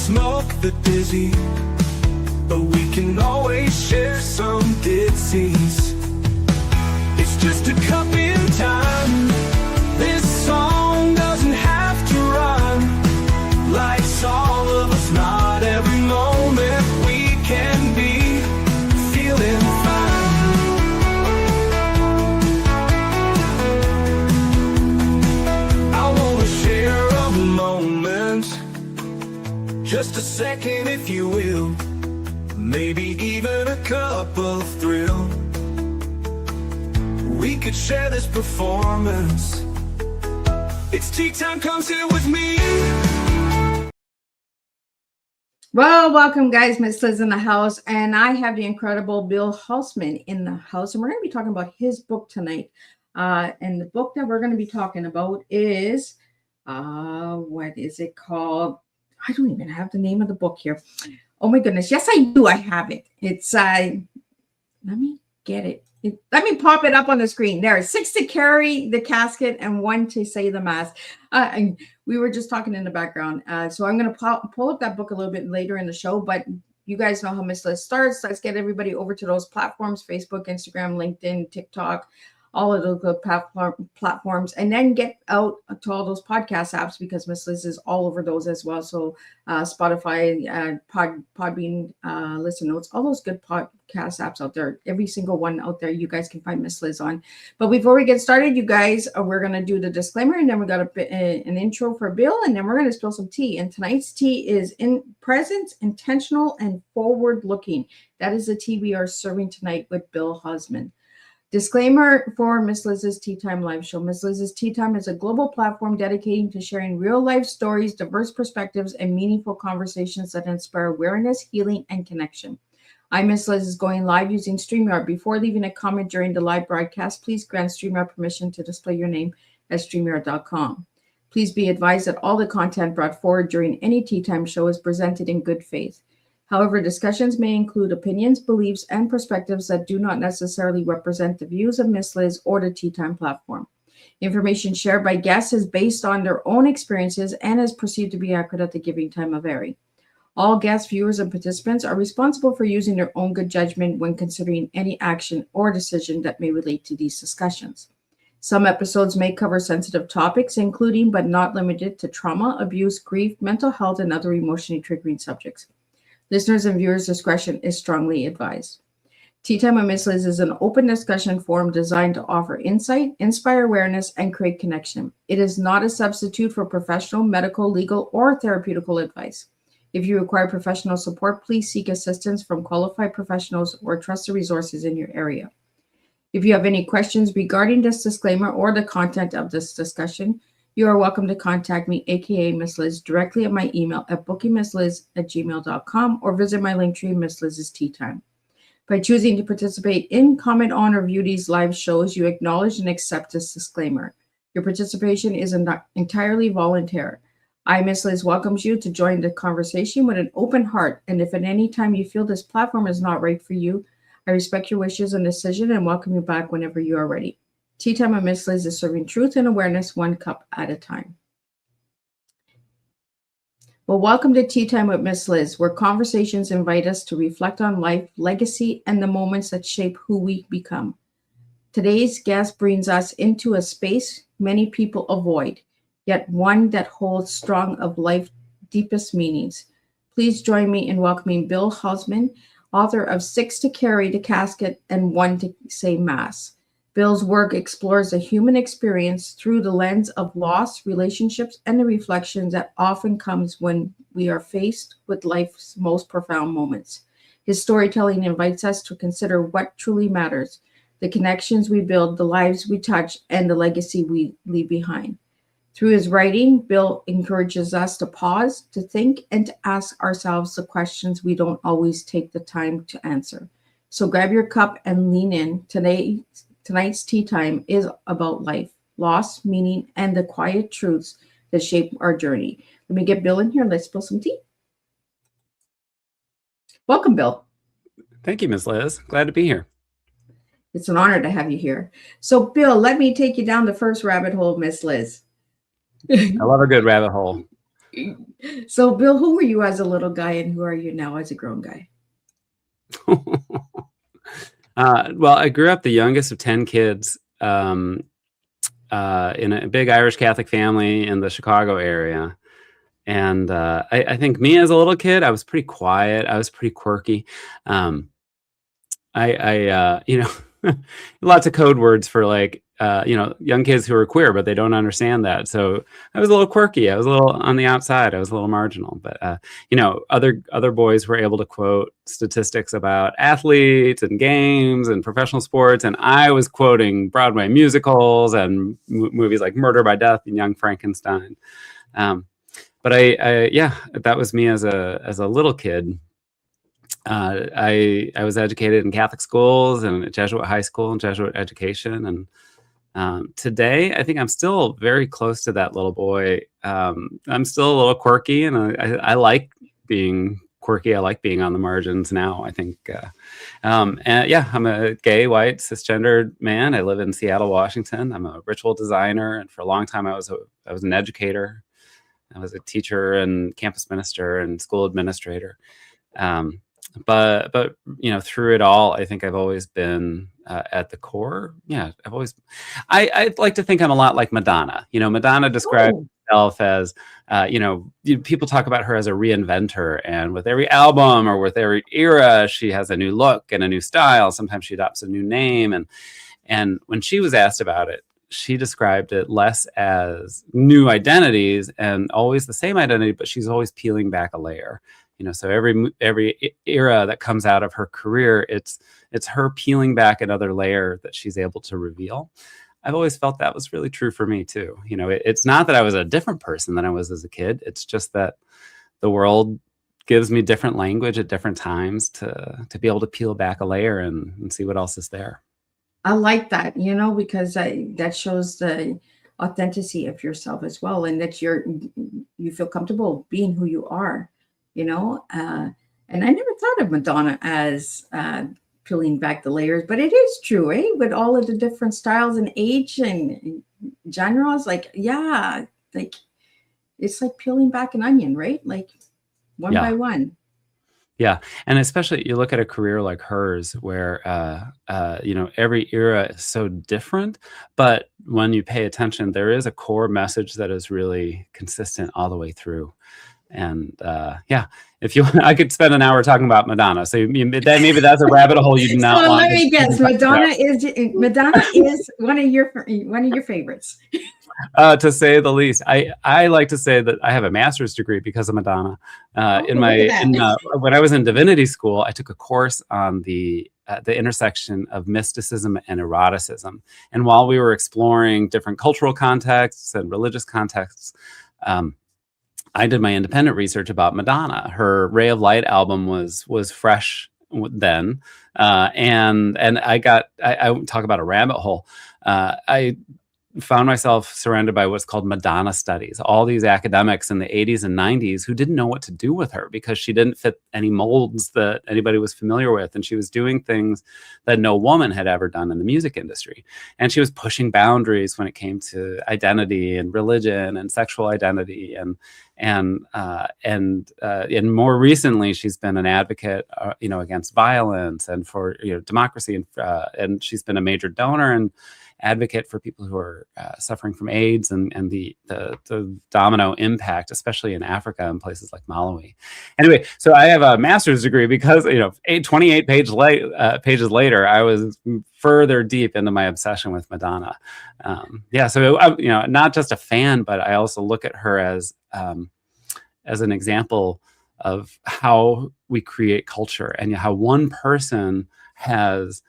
smoke the dizzy, but we can always share some ditties. It's just a cup in time. This song doesn't have to run. Life's all of us, not every moment we can be feeling fine. I wanna share a moment, just a second if you will, maybe even a cup of thrill. We could share this performance. It's tea time, come sit with me. Well, welcome guys, Miss Liz in the house, and I have the incredible Bill Hulseman in the house, and we're going to be talking about his book tonight. And the book that we're going to be talking about is, what is it called? I don't even have the name of the book here. Oh my goodness. Yes, I do. I have it. It's, let me get it. Let me pop it up on the screen. There, 6 to carry the casket and 1 to say the mass. And we were just talking in the background. So I'm going to pull up that book a little bit later in the show, but you guys know how Miss Liz starts. Let's get everybody over to those platforms, Facebook, Instagram, LinkedIn, TikTok, all of those good platforms, and then get out to all those podcast apps because Miss Liz is all over those as well. So Spotify, Podbean, Listen Notes, all those good podcast apps out there, every single one out there, you guys can find Miss Liz on. But before we get started, you guys, we're going to do the disclaimer, and then we got an intro for Bill, and then we're going to spill some tea. And tonight's tea is in present, intentional, and forward-looking. That is the tea we are serving tonight with Bill Hulseman. Disclaimer for Miss Liz's Tea Time live show. Miss Liz's Tea Time is a global platform dedicating to sharing real-life stories, diverse perspectives, and meaningful conversations that inspire awareness, healing, and connection. I'm Miss Liz is going live using StreamYard. Before leaving a comment during the live broadcast, please grant StreamYard permission to display your name at StreamYard.com. Please be advised that all the content brought forward during any Tea Time show is presented in good faith. However, discussions may include opinions, beliefs, and perspectives that do not necessarily represent the views of Miss Liz or the Tea Time platform. Information shared by guests is based on their own experiences and is perceived to be accurate at the giving time of airing. All guests, viewers, and participants are responsible for using their own good judgment when considering any action or decision that may relate to these discussions. Some episodes may cover sensitive topics, including but not limited to trauma, abuse, grief, mental health, and other emotionally triggering subjects. Listeners and viewers' discretion is strongly advised. Tea Time with Miss Liz is an open discussion forum designed to offer insight, inspire awareness, and create connection. It is not a substitute for professional, medical, legal, or therapeutical advice. If you require professional support, please seek assistance from qualified professionals or trusted resources in your area. If you have any questions regarding this disclaimer or the content of this discussion, you are welcome to contact me, aka Miss Liz, directly at my email at bookingmissliz@gmail.com or visit my link tree, Miss Liz's Tea Time. By choosing to participate in, comment on, or view these live shows, you acknowledge and accept this disclaimer. Your participation is entirely voluntary. I, Miss Liz, welcomes you to join the conversation with an open heart, and if at any time you feel this platform is not right for you, I respect your wishes and decision and welcome you back whenever you are ready. Tea Time with Miss Liz is serving truth and awareness one cup at a time. Well, welcome to Tea Time with Miss Liz, where conversations invite us to reflect on life, legacy, and the moments that shape who we become. Today's guest brings us into a space many people avoid, yet one that holds strong of life's deepest meanings. Please join me in welcoming Bill Hulseman, author of 6 to Carry the Casket and 1 to Say Mass. Bill's work explores the human experience through the lens of loss, relationships, and the reflections that often comes when we are faced with life's most profound moments. His storytelling invites us to consider what truly matters, the connections we build, the lives we touch, and the legacy we leave behind. Through his writing, Bill encourages us to pause, to think, and to ask ourselves the questions we don't always take the time to answer. So grab your cup and lean in. Tonight's Tea Time is about life, loss, meaning, and the quiet truths that shape our journey. Let me get Bill in here. Let's spill some tea. Welcome, Bill. Thank you, Ms. Liz. Glad to be here. It's an honor to have you here. So, Bill, let me take you down the first rabbit hole, Miss Liz. I love a good rabbit hole. So, Bill, who were you as a little guy, and who are you now as a grown guy? Well, I grew up the youngest of 10 kids in a big Irish Catholic family in the Chicago area. And I think me as a little kid, I was pretty quiet. I was pretty quirky. Um, you know, lots of code words for like, young kids who are queer, but they don't understand that. So I was a little quirky. I was a little on the outside. I was a little marginal. But other boys were able to quote statistics about athletes and games and professional sports, and I was quoting Broadway musicals and movies like Murder by Death and Young Frankenstein. But that was me as a little kid. I was educated in Catholic schools and Jesuit high school and Jesuit education. And today, I think I'm still very close to that little boy. I'm still a little quirky, and I like being quirky. I like being on the margins now, I think. I'm a gay, white, cisgendered man. I live in Seattle, Washington. I'm a ritual designer, and for a long time, I was an educator. I was a teacher and campus minister and school administrator. But through it all, I think I've always been at the core. Yeah, I like to think I'm a lot like Madonna. Madonna described herself as, people talk about her as a reinventor, and with every album or with every era, she has a new look and a new style. Sometimes she adopts a new name. And when she was asked about it, she described it less as new identities and always the same identity, but she's always peeling back a layer. So every era that comes out of her career, it's her peeling back another layer that she's able to reveal. I've always felt that was really true for me too. It's not that I was a different person than I was as a kid. It's just that the world gives me different language at different times to be able to peel back a layer and see what else is there. I like that, because that shows the authenticity of yourself as well, and that you feel comfortable being who you are, and I never thought of Madonna as peeling back the layers, but it is true, eh? With all of the different styles and age and genres, it's like peeling back an onion, right? Like one by one. Yeah. And especially you look at a career like hers where, every era is so different, but when you pay attention, there is a core message that is really consistent all the way through. And if you want, I could spend an hour talking about Madonna. So maybe that's a rabbit hole you do not want. Let me guess. Madonna is one of your favorites. To say the least. I like to say that I have a master's degree because of Madonna. When I was in divinity school, I took a course on the intersection of mysticism and eroticism. And while we were exploring different cultural contexts and religious contexts, I did my independent research about Madonna. Her Ray of Light album was fresh then, and I talk about a rabbit hole. I found myself surrounded by what's called Madonna studies, all these academics in the 80s and 90s who didn't know what to do with her because she didn't fit any molds that anybody was familiar with. And she was doing things that no woman had ever done in the music industry. And she was pushing boundaries when it came to identity and religion and sexual identity. And more recently, she's been an advocate, against violence and for democracy, and she's been a major donor and advocate for people who are suffering from AIDS and the domino impact, especially in Africa and places like Malawi. Anyway, so I have a master's degree because 28 pages later, I was further deep into my obsession with Madonna. So I'm not just a fan, but I also look at her as an example of how we create culture and how one person has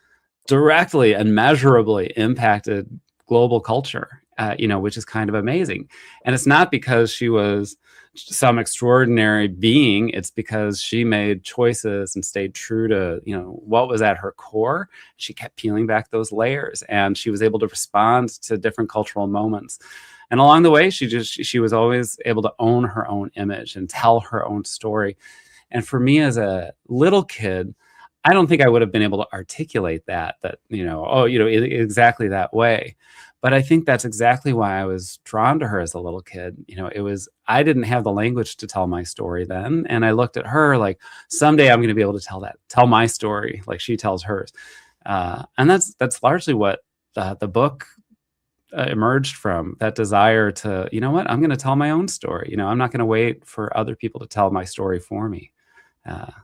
directly and measurably impacted global culture, which is kind of amazing. And it's not because she was some extraordinary being. It's because she made choices and stayed true to, what was at her core. She kept peeling back those layers, and she was able to respond to different cultural moments. And along the way, she was always able to own her own image and tell her own story. And for me as a little kid, I don't think I would have been able to articulate that exactly that way. But I think that's exactly why I was drawn to her as a little kid. I didn't have the language to tell my story then. And I looked at her like, someday I'm going to be able to tell my story like she tells hers. And that's largely what the book emerged from, that desire to, I'm going to tell my own story. I'm not going to wait for other people to tell my story for me.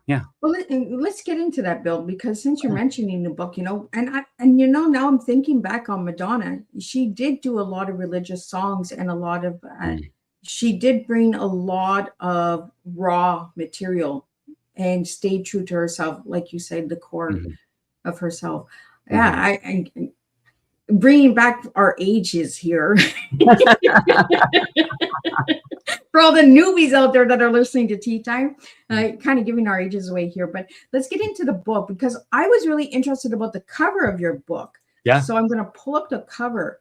Yeah. Well, let's get into that, Bill, because since you're mentioning the book, now I'm thinking back on Madonna. She did do a lot of religious songs and a lot of, she did bring a lot of raw material and stayed true to herself, like you said, the core of herself. Yeah, I bringing back our ages here. For all the newbies out there that are listening to Teatime, kind of giving our ages away here. But let's get into the book, because I was really interested about the cover of your book. Yeah. So I'm going to pull up the cover.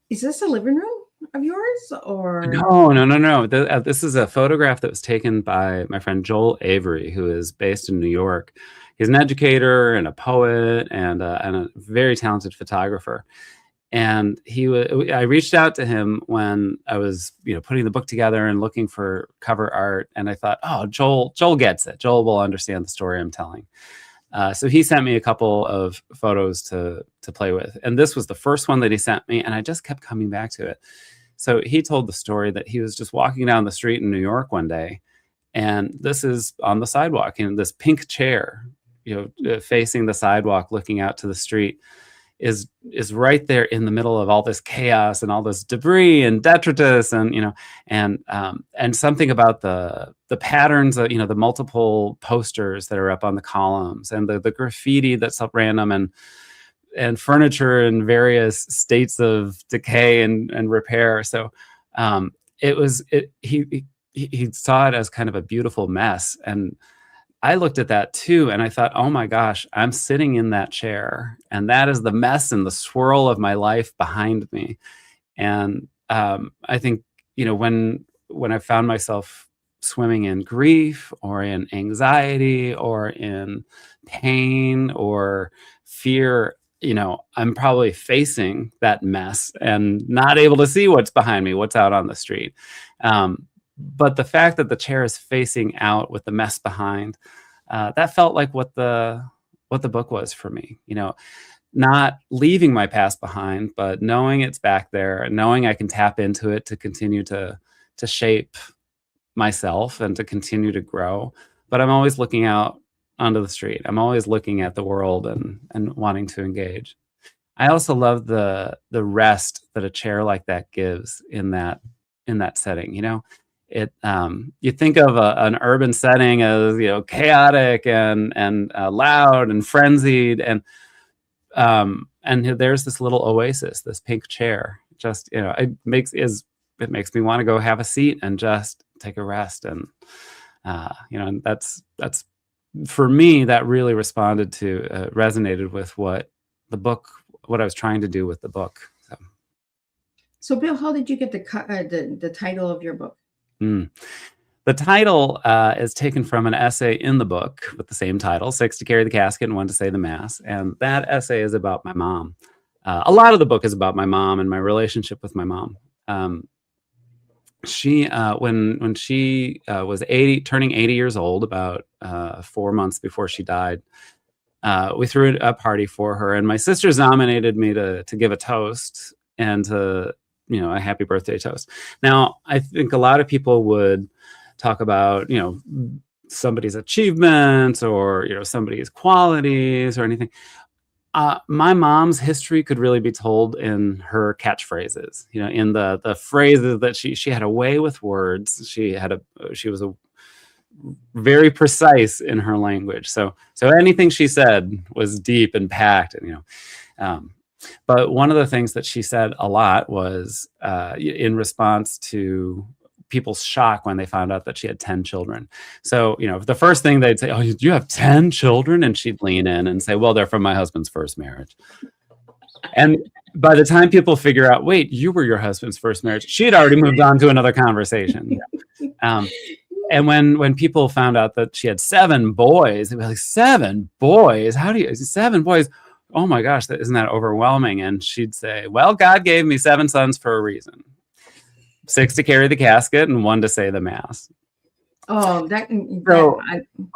Is this a living room of yours, or? No. This is a photograph that was taken by my friend Joel Avery, who is based in New York. He's an educator and a poet and a very talented photographer. And I reached out to him when I was, putting the book together and looking for cover art. And I thought, oh, Joel gets it. Joel will understand the story I'm telling. So he sent me a couple of photos to play with. And this was the first one that he sent me. And I just kept coming back to it. So he told the story that he was just walking down the street in New York one day. And this is on the sidewalk in this pink chair, facing the sidewalk, looking out to the street. Is right there in the middle of all this chaos and all this debris and detritus and something about the patterns of, the multiple posters that are up on the columns and the graffiti that's up random and furniture in various states of decay and repair. So he saw it as kind of a beautiful mess. And I looked at that too, and I thought, oh my gosh, I'm sitting in that chair, and that is the mess and the swirl of my life behind me. And I think, when I found myself swimming in grief or in anxiety or in pain or fear, I'm probably facing that mess and not able to see what's behind me, what's out on the street. But the fact that the chair is facing out with the mess behind, that felt like what the book was for me. Not leaving my past behind, but knowing it's back there and knowing I can tap into it to continue to shape myself and to continue to grow. But I'm always looking out onto the street. I'm always looking at the world and wanting to engage. I also love the rest that a chair like that gives in that setting. You think of an urban setting as chaotic and loud and frenzied, and there's this little oasis, this pink chair. Just it makes me want to go have a seat and just take a rest, and and that's for me, that really resonated with what I was trying to do with the book. So Bill, how did you get the title of your book? The title is taken from an essay in the book with the same title, 6 to Carry the Casket and 1 to Say the Mass. And that essay is about my mom. A lot of the book is about my mom and my relationship with my mom. She, when she was turning 80 years old, about 4 months before she died, we threw a party for her. And my sisters nominated me to give a toast and to a happy birthday toast. Now, I think a lot of people would talk about, somebody's achievements or, somebody's qualities or anything. My mom's history could really be told in her catchphrases, in the phrases that she had a way with words. She was very precise in her language. So anything she said was deep and packed, but one of the things that she said a lot was in response to people's shock when they found out that she had 10 children. So, the first thing they'd say, oh, you have 10 children? And she'd lean in and say, well, they're from my husband's first marriage. And by the time people figure out, wait, you were your husband's first marriage, she had already moved on to another conversation. And when people found out that she had 7 boys, they were like, 7 boys? How do you, 7 boys? oh my gosh, isn't that overwhelming? And she'd say, well, God gave me 7 sons for a reason. 6 to carry the casket and 1 to say the mass. Oh,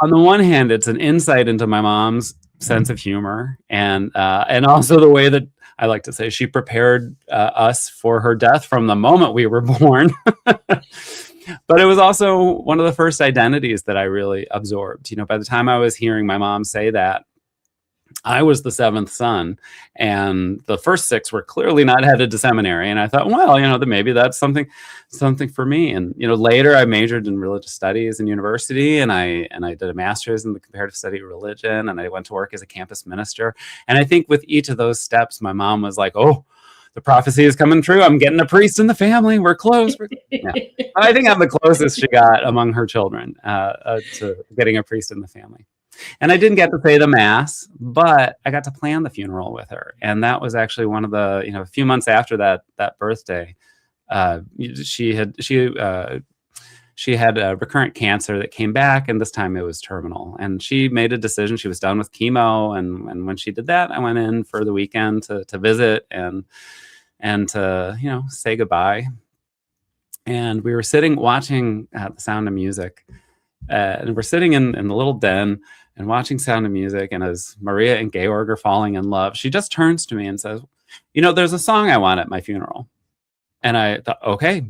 On the one hand, it's an insight into my mom's sense of humor, and also the way that I like to say she prepared us for her death from the moment we were born. But it was also one of the first identities that I really absorbed. By the time I was hearing my mom say that, I was the 7th son, and the first 6 were clearly not headed to seminary. And I thought, well, that maybe that's something for me. And later I majored in religious studies in university, and I did a master's in the comparative study of religion, and I went to work as a campus minister. And I think with each of those steps, my mom was like, oh, the prophecy is coming true. I'm getting a priest in the family. We're close. Yeah. I think I'm the closest she got among her children to getting a priest in the family. And I didn't get to say the mass, but I got to plan the funeral with her. And that was actually one of the, a few months after that birthday, she had recurrent cancer that came back, and this time it was terminal. And she made a decision. She was done with chemo. And when she did that, I went in for the weekend to visit and to, say goodbye. And we were sitting watching The Sound of Music. And we're sitting in the little den and watching Sound of Music. And as Maria and Georg are falling in love, she just turns to me and says, there's a song I want at my funeral. And I thought, okay,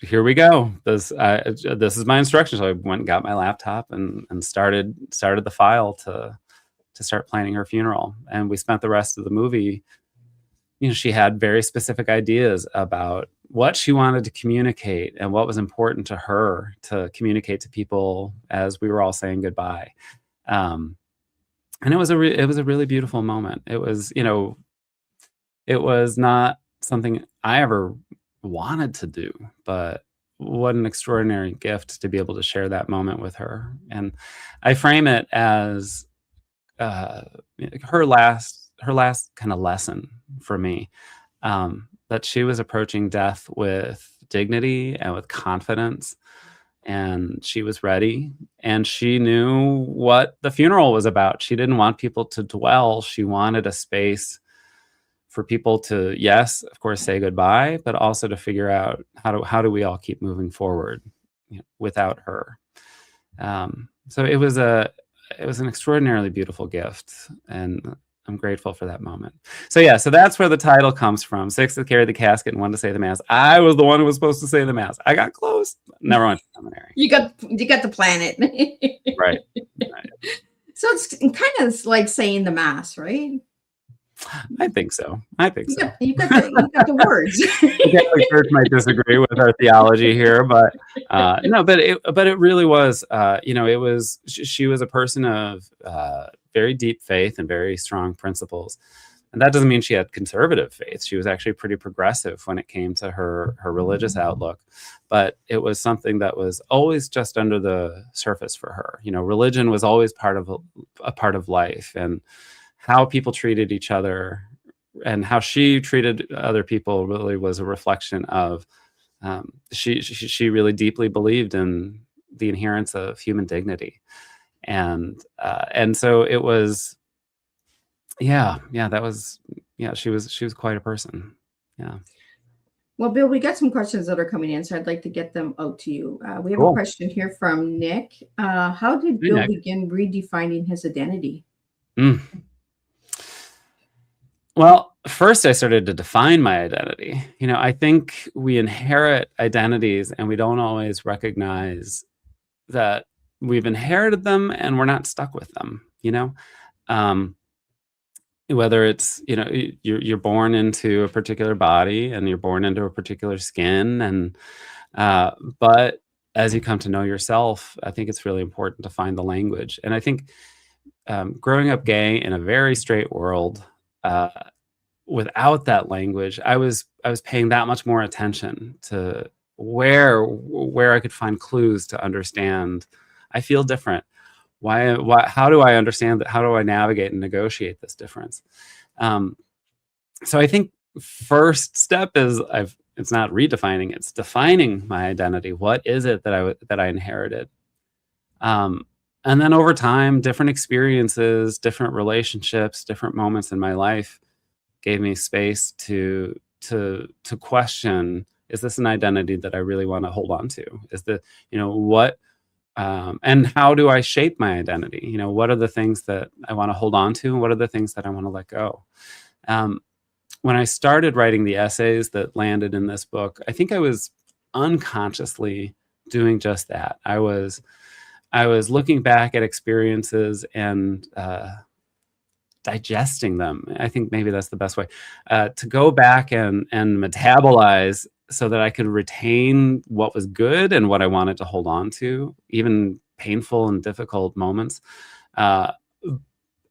here we go. This is my instruction. So I went and got my laptop and started the file to start planning her funeral. And we spent the rest of the movie, she had very specific ideas about what she wanted to communicate and what was important to her to communicate to people as we were all saying goodbye. And it was a really beautiful moment. It was, it was not something I ever wanted to do, but what an extraordinary gift to be able to share that moment with her. And I frame it as her last kind of lesson for me, that she was approaching death with dignity and with confidence, and she was ready, and she knew what the funeral was about. She didn't want people to dwell. She wanted a space for people to, yes, of course, say goodbye, but also to figure out how do we all keep moving forward without her. So it was an extraordinarily beautiful gift, and I'm grateful for that moment. So yeah, so that's where the title comes from. 6 to carry the casket and 1 to say the mass. I was the one who was supposed to say the mass. I got close. Never went to seminary. You got to plan it. Right. So it's kind of like saying the mass, right? I think so. You got the words. The Catholic Church might disagree with our theology here, but no, but it really was. It was. She was a person of very deep faith and very strong principles, and that doesn't mean she had conservative faith. She was actually pretty progressive when it came to her religious outlook, but it was something that was always just under the surface for her. Religion was always a part of life, and how people treated each other and how she treated other people really was a reflection of she really deeply believed in the inherence of human dignity. And so it was, she was quite a person. Yeah. Well, Bill, we got some questions that are coming in, so I'd like to get them out to you. We have a question here from Nick. How did Bill begin redefining his identity? Well, first I started to define my identity. I think we inherit identities and we don't always recognize that we've inherited them and we're not stuck with them, whether it's, you're born into a particular body and you're born into a particular skin. And, but as you come to know yourself, I think it's really important to find the language. And I think growing up gay in a very straight world, without that language, I was paying that much more attention to where I could find clues to understand I feel different. Why, how do I understand that? How do I navigate and negotiate this difference? So I think first step is it's not redefining, it's defining my identity. What is it that I inherited? And then over time, different experiences, different relationships, different moments in my life gave me space to question, is this an identity that I really want to hold on to? Is the, what, and how do I shape my identity? What are the things that I want to hold on to, and what are the things that I want to let go? When I started writing the essays that landed in this book, I think I was unconsciously doing just that. I was looking back at experiences and digesting them. I think maybe that's the best way to go back and metabolize, so that I could retain what was good and what I wanted to hold on to, even painful and difficult moments. And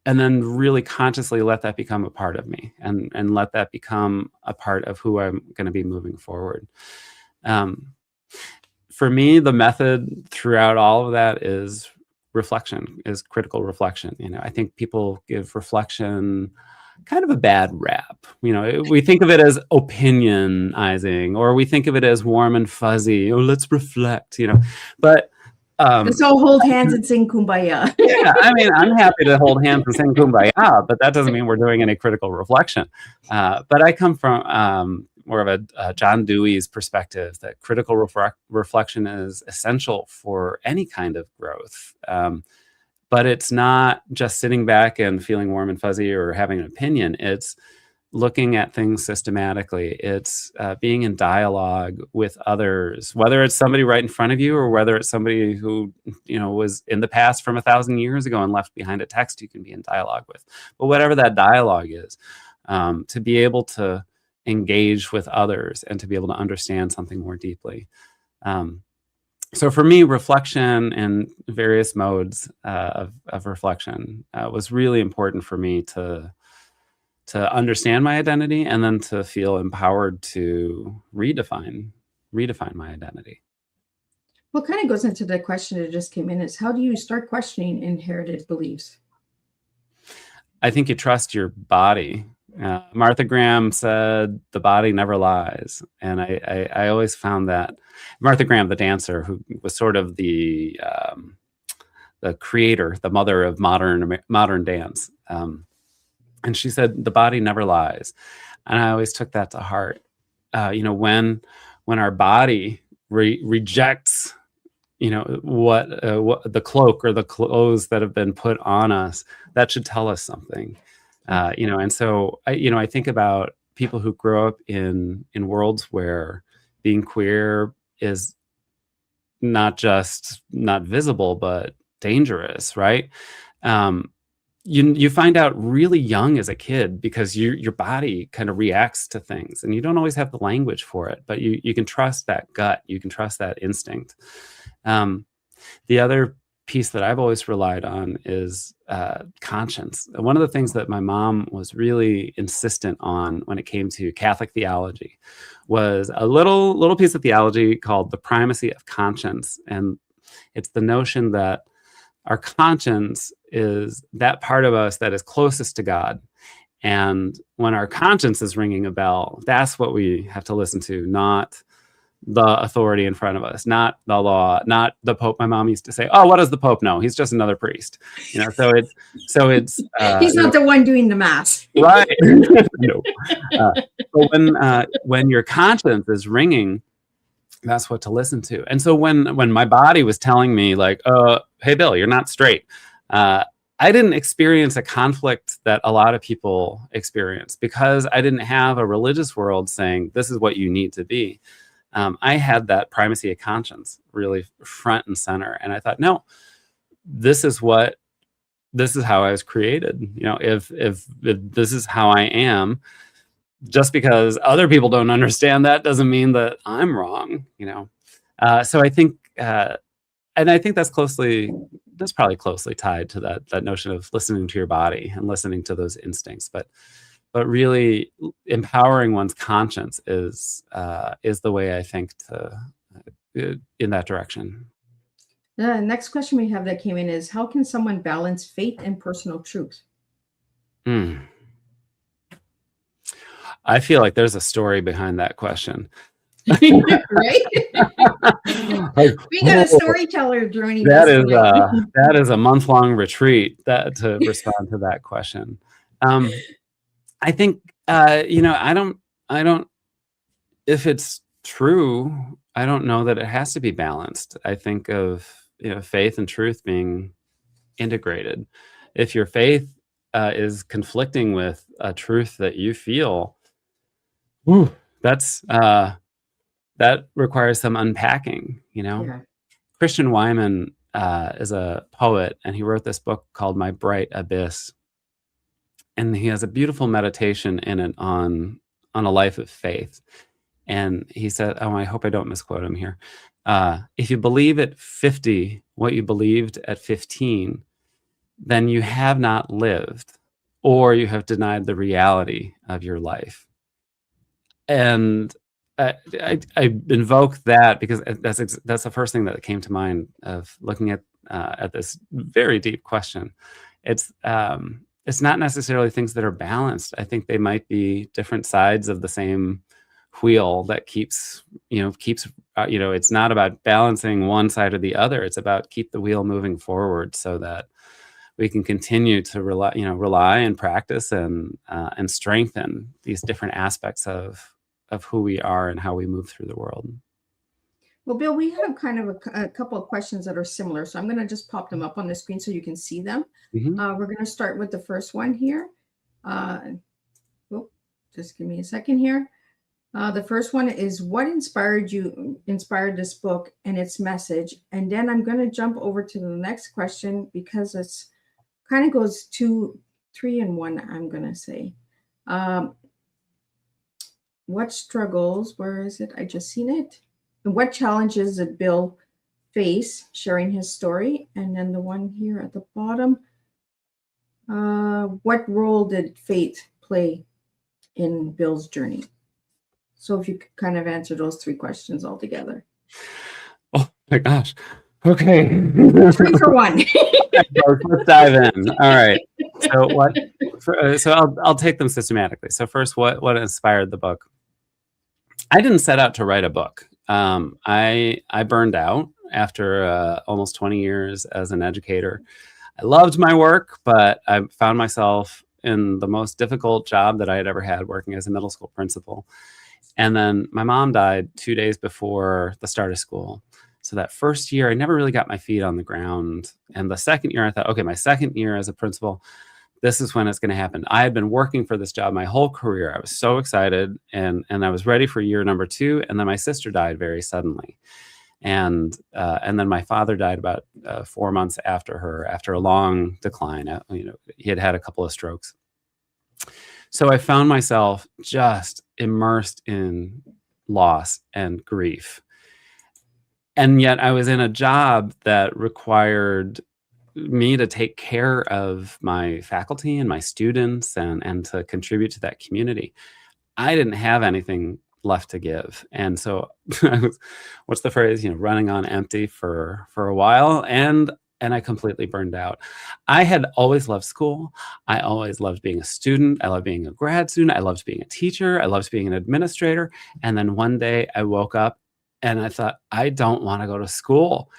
then really consciously let that become a part of me, and let that become a part of who I'm going to be moving forward. For me, the method throughout all of that is reflection, is critical reflection. I think people give reflection kind of a bad rap. We think of it as opinionizing, or we think of it as warm and fuzzy. Oh, let's reflect, but let's all hold hands and sing Kumbaya. Yeah, I mean, I'm happy to hold hands and sing Kumbaya, but that doesn't mean we're doing any critical reflection. But I come from more of a John Dewey's perspective that critical reflection is essential for any kind of growth. But it's not just sitting back and feeling warm and fuzzy or having an opinion. It's looking at things systematically. It's being in dialogue with others, whether it's somebody right in front of you, or whether it's somebody who, was in the past from 1,000 years ago and left behind a text you can be in dialogue with. But whatever that dialogue is, to be able to engage with others and to be able to understand something more deeply. So for me, reflection and various modes of reflection was really important for me to understand my identity, and then to feel empowered to redefine my identity. What kind of goes into the question that just came in is, how do you start questioning inherited beliefs? I think you trust your body. Martha Graham said, "The body never lies," and I always found that Martha Graham, the dancer, who was sort of the creator, the mother of modern dance, and she said, "The body never lies," and I always took that to heart. When our body rejects, what the cloak or the clothes that have been put on us, that should tell us something. And so I think about people who grow up in worlds where being queer is not just not visible, but dangerous, right? You find out really young as a kid, because your body kind of reacts to things, and you don't always have the language for it, but you can trust that gut, you can trust that instinct. The other piece that I've always relied on is conscience. One of the things that my mom was really insistent on when it came to Catholic theology was a little piece of theology called the primacy of conscience. And it's the notion that our conscience is that part of us that is closest to God. And when our conscience is ringing a bell, that's what we have to listen to, not the authority in front of us, not the law, not the Pope. My mom used to say, "Oh, what does the Pope know? He's just another priest." So it's he's not the one doing the mass, right? No. But when your conscience is ringing, that's what to listen to. And so when my body was telling me, like, "Hey, Bill, you're not straight," I didn't experience a conflict that a lot of people experience, because I didn't have a religious world saying this is what you need to be. I had that primacy of conscience really front and center. And I thought, no, this is how I was created. If this is how I am, just because other people don't understand that doesn't mean that I'm wrong, So I think, and I think that's probably closely tied to that notion of listening to your body and listening to those instincts. But really empowering one's conscience is the way I think in that direction. The next question we have that came in is, how can someone balance faith and personal truth? I feel like there's a story behind that question. Right? Like, We got a whoa, storyteller joining us that is tonight. that is a month-long retreat to respond to that question. I think I don't if it's true, I don't know that it has to be balanced. I think of faith and truth being integrated. If your faith is conflicting with a truth that you feel, whew, that requires some unpacking. Yeah. Christian Wyman is a poet, and he wrote this book called My Bright Abyss, and he has a beautiful meditation in it on a life of faith. And he said, I hope I don't misquote him here. If you believe at 50 what you believed at 15, then you have not lived, or you have denied the reality of your life. And I invoke that because that's the first thing that came to mind of looking at this very deep question. It's not necessarily things that are balanced. I think they might be different sides of the same wheel that keeps it's not about balancing one side or the other. It's about keep the wheel moving forward so that we can continue to rely and practice and strengthen these different aspects of who we are and how we move through the world. Well, Bill, we have kind of a couple of questions that are similar, so I'm going to just pop them up on the screen so you can see them. We're going to start with the first one here. Just give me a second here. The first one is, what inspired this book and its message? And then I'm going to jump over to the next question because it's kind of goes 2, 3 in 1, I'm going to say. What struggles, where is it? I just seen it. And what challenges did Bill face sharing his story? And then the one here at the bottom, what role did faith play in Bill's journey? So if you could kind of answer those 3 questions all together. Oh my gosh. Okay. 3 for 1. Let's dive in. All right. So I'll take them systematically. So first, what inspired the book? I didn't set out to write a book. I burned out after almost 20 years as an educator. I loved my work, but I found myself in the most difficult job that I had ever had, working as a middle school principal. And then my mom died 2 days before the start of school. So that first year, I never really got my feet on the ground. And the second year, I thought, okay, my second year as a principal, this is when it's going to happen. I had been working for this job my whole career. I was so excited, and I was ready for year number 2. And then my sister died very suddenly. And then my father died about 4 months after her, after a long decline. He had had a couple of strokes. So I found myself just immersed in loss and grief. And yet I was in a job that required me to take care of my faculty and my students and to contribute to that community. I didn't have anything left to give. And so I was, what's the phrase, running on empty for a while. And I completely burned out. I had always loved school. I always loved being a student. I loved being a grad student. I loved being a teacher. I loved being an administrator. And then one day I woke up and I thought, I don't want to go to school.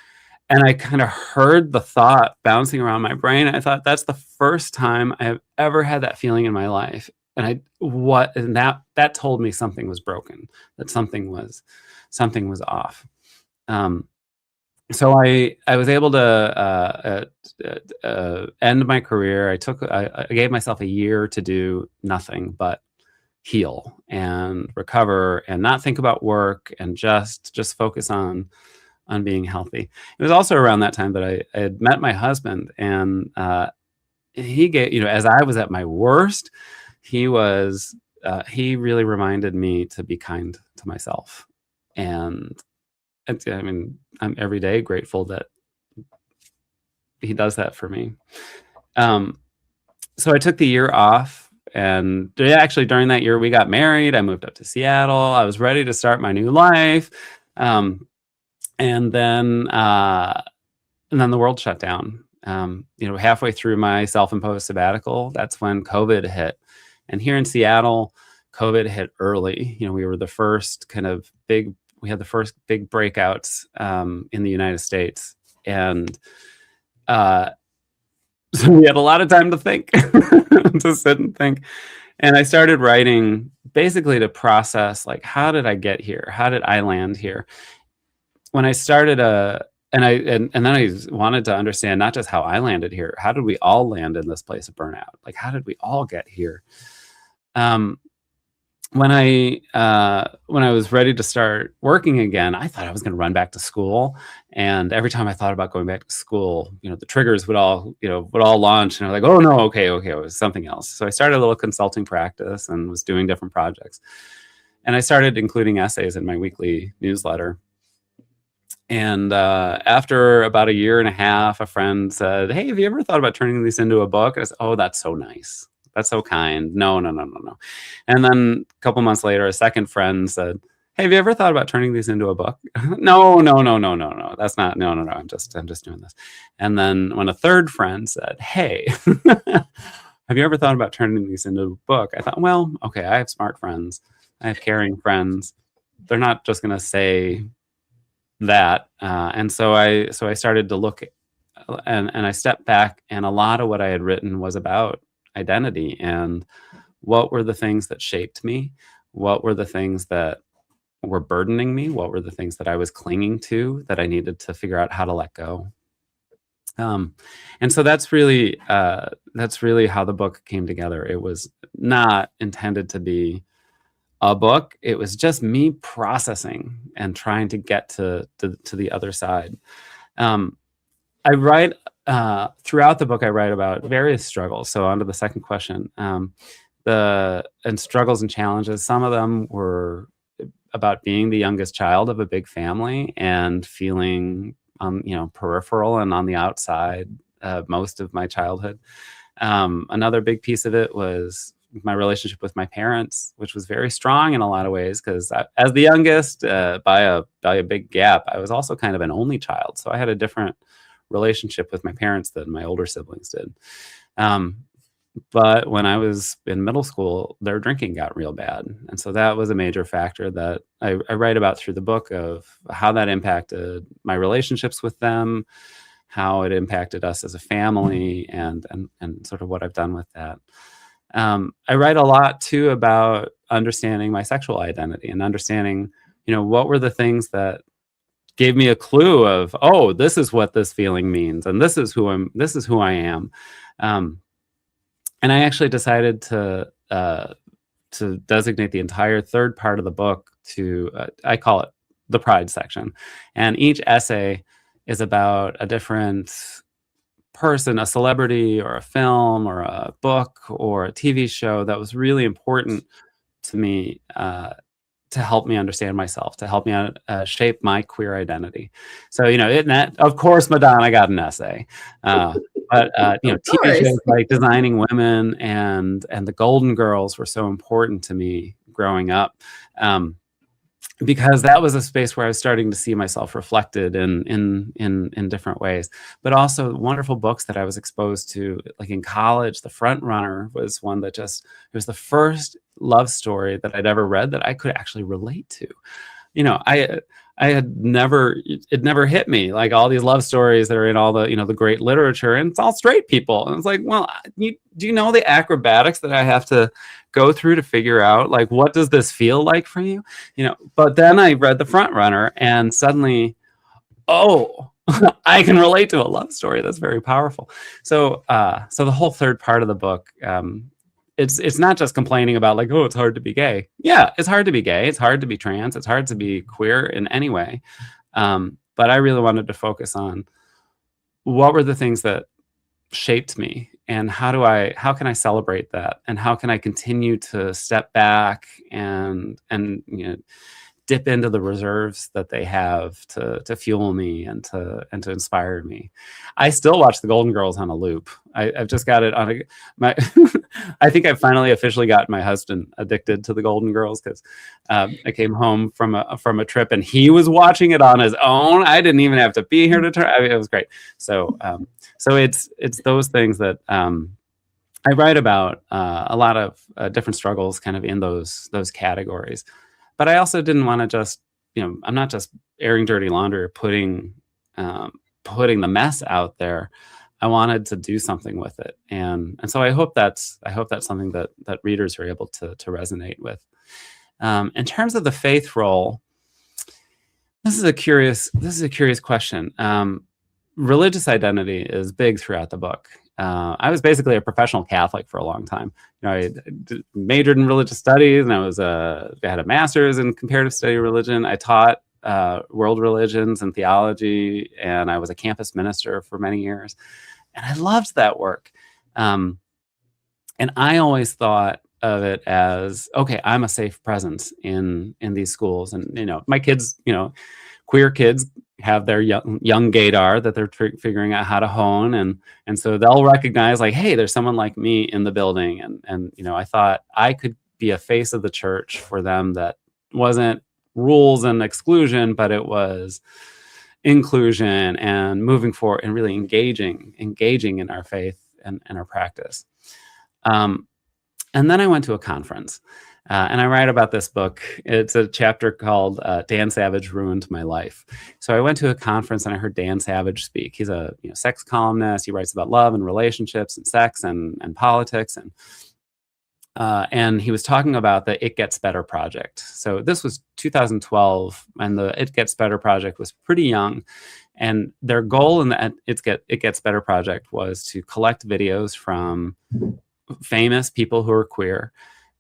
And I kind of heard the thought bouncing around my brain. I thought, that's the first time I have ever had that feeling in my life. And that told me something was broken, that something was off. So I was able to end my career. I gave myself a year to do nothing but heal and recover and not think about work and just focus on being healthy. It was also around that time that I had met my husband, and he gave, as I was at my worst, he really reminded me to be kind to myself. And I mean, I'm every day grateful that he does that for me. So I took the year off, and actually during that year we got married. I moved up to Seattle. I was ready to start my new life. And then the world shut down. Halfway through my self-imposed sabbatical, that's when COVID hit. And here in Seattle, COVID hit early. We were the first we had the first big breakouts in the United States. And so we had a lot of time to think, to sit and think. And I started writing basically to process, like, how did I get here? How did I land here? When I started and then I wanted to understand not just how I landed here, how did we all land in this place of burnout? Like, how did we all get here? When I was ready to start working again, I thought I was going to run back to school. And every time I thought about going back to school, the triggers would all launch, and I was like, oh no, okay, it was something else. So I started a little consulting practice and was doing different projects. And I started including essays in my weekly newsletter. And after about a year and a half, a friend said, hey, have you ever thought about turning these into a book? I said, oh, that's so nice. That's so kind. No. And then a couple months later, a second friend said, hey, have you ever thought about turning these into a book? No. That's not, no. I'm just doing this. And then when a third friend said, hey, have you ever thought about turning these into a book? I thought, well, okay, I have smart friends. I have caring friends. They're not just going to say that. And so I started to look, and I stepped back, and a lot of what I had written was about identity and what were the things that shaped me, what were the things that were burdening me, what were the things that I was clinging to that I needed to figure out how to let go. And so that's really how the book came together. It was not intended to be a book. It was just me processing and trying to get to the other side. I write throughout the book. I write about various struggles. So on to the second question, and struggles and challenges. Some of them were about being the youngest child of a big family and feeling, peripheral and on the outside most of my childhood. Another big piece of it was my relationship with my parents, which was very strong in a lot of ways, because as the youngest, by a big gap, I was also kind of an only child. So I had a different relationship with my parents than my older siblings did. But when I was in middle school, their drinking got real bad. And so that was a major factor that I write about through the book, of how that impacted my relationships with them, how it impacted us as a family, and sort of what I've done with that. I write a lot too about understanding my sexual identity and understanding, what were the things that gave me a clue of, oh, this is what this feeling means, and this is who I am. And I actually decided to designate the entire third part of the book to, I call it the pride section. And each essay is about a different person, a celebrity or a film or a book or a TV show that was really important to me, to help me understand myself, to help me shape my queer identity. So, of course, Madonna got an essay. But TV shows like Designing Women and the Golden Girls were so important to me growing up, because that was a space where I was starting to see myself reflected in different ways. But also wonderful books that I was exposed to, like in college. The Front Runner was one that it was the first love story that I'd ever read that I could actually relate to. I had it never hit me, like all these love stories that are in all the, the great literature, and it's all straight people. And it's like, well, do you know the acrobatics that I have to go through to figure out, like, what does this feel like for you? But then I read The Front Runner, and suddenly, oh, I can relate to a love story that's very powerful. So the whole third part of the book, it's not just complaining about, like, oh, it's hard to be gay. Yeah, it's hard to be gay. It's hard to be trans. It's hard to be queer in any way. But I really wanted to focus on what were the things that shaped me, and how can I celebrate that, and how can I continue to step back and dip into the reserves that they have to fuel me and to inspire me. I still watch the Golden Girls on a loop. I've just got it on I think I finally officially got my husband addicted to the Golden Girls, because I came home from a trip and he was watching it on his own. I didn't even have to be here to try. I mean, it was great. So it's those things that I write about a lot of different struggles kind of in those categories. But I also didn't want to just, I'm not just airing dirty laundry or putting the mess out there. I wanted to do something with it, and so I hope that's something that readers are able to resonate with. In terms of the faith role, this is a curious question. Religious identity is big throughout the book. I was basically a professional Catholic for a long time. I majored in religious studies, and I had a master's in comparative study of religion. I taught world religions and theology, and I was a campus minister for many years, and I loved that work. And I always thought of it as, okay, I'm a safe presence in these schools, and my kids, queer kids have their young gaydar that they're figuring out how to hone, and so they'll recognize, like, hey, there's someone like me in the building, and I thought I could be a face of the church for them that wasn't rules and exclusion, but it was inclusion and moving forward and really engaging in our faith and our practice. And then I went to a conference. And I write about this book. It's a chapter called Dan Savage Ruined My Life. So I went to a conference and I heard Dan Savage speak. He's a sex columnist. He writes about love and relationships and sex and politics. And he was talking about the It Gets Better project. So this was 2012, and the It Gets Better project was pretty young. And their goal in the It Gets Better project was to collect videos from famous people who are queer,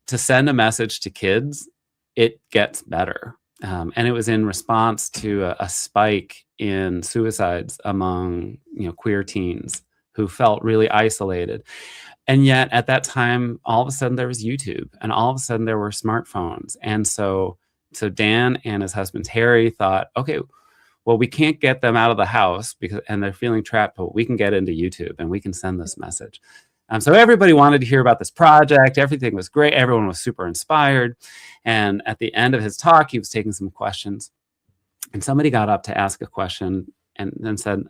to send a message to kids, it gets better. And it was in response to a spike in suicides among queer teens who felt really isolated. And yet at that time, all of a sudden there was YouTube, and all of a sudden there were smartphones. And so Dan and his husband Terry thought, okay, well, we can't get them out of the house and they're feeling trapped, but we can get into YouTube and we can send this message. So everybody wanted to hear about this project. Everything was great. Everyone was super inspired. And at the end of his talk, he was taking some questions. And somebody got up to ask a question and then said,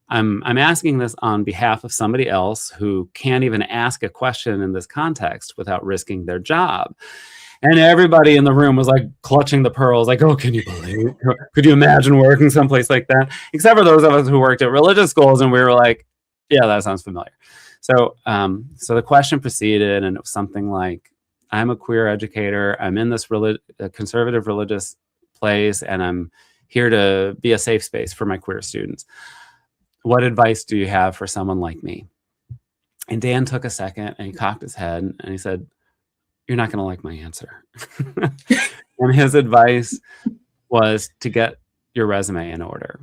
I'm asking this on behalf of somebody else who can't even ask a question in this context without risking their job. And everybody in the room was like clutching the pearls, like, oh, can you believe it? Could you imagine working someplace like that? Except for those of us who worked at religious schools, and we were like, yeah, that sounds familiar. So the question proceeded, and it was something like, I'm a queer educator. I'm in this conservative religious place, and I'm here to be a safe space for my queer students. What advice do you have for someone like me? And Dan took a second, and he cocked his head, and he said, you're not going to like my answer. And his advice was to get your resume in order.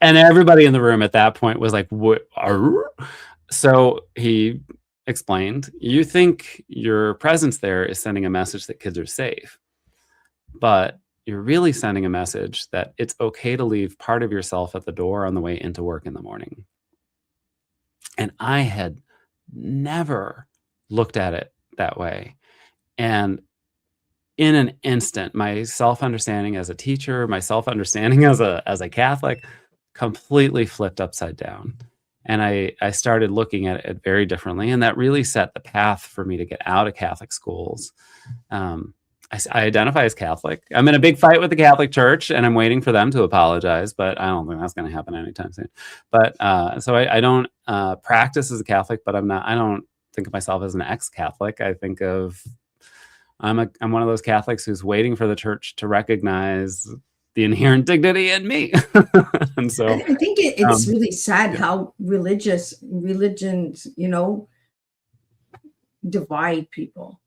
And everybody in the room at that point was like, what? So he explained, you think your presence there is sending a message that kids are safe, but you're really sending a message that it's okay to leave part of yourself at the door on the way into work in the morning. And I had never looked at it that way. And in an instant, my self-understanding as a teacher, my self-understanding as a Catholic completely flipped upside down. And I started looking at it very differently. And that really set the path for me to get out of Catholic schools. I identify as Catholic. I'm in a big fight with the Catholic Church, and I'm waiting for them to apologize, but I don't think that's going to happen anytime soon. But so I don't practice as a Catholic, but I don't think of myself as an ex-Catholic. I think of, I'm one of those Catholics who's waiting for the church to recognize the inherent dignity in me. And so I think it's really sad how religions, divide people.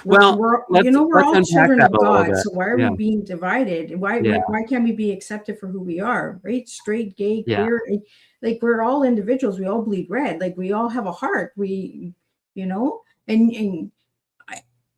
We're all children of God. So why are we being divided? Why can't we be accepted for who we are? Right? Straight, gay, queer. Like, we're all individuals. We all bleed red. Like, we all have a heart. And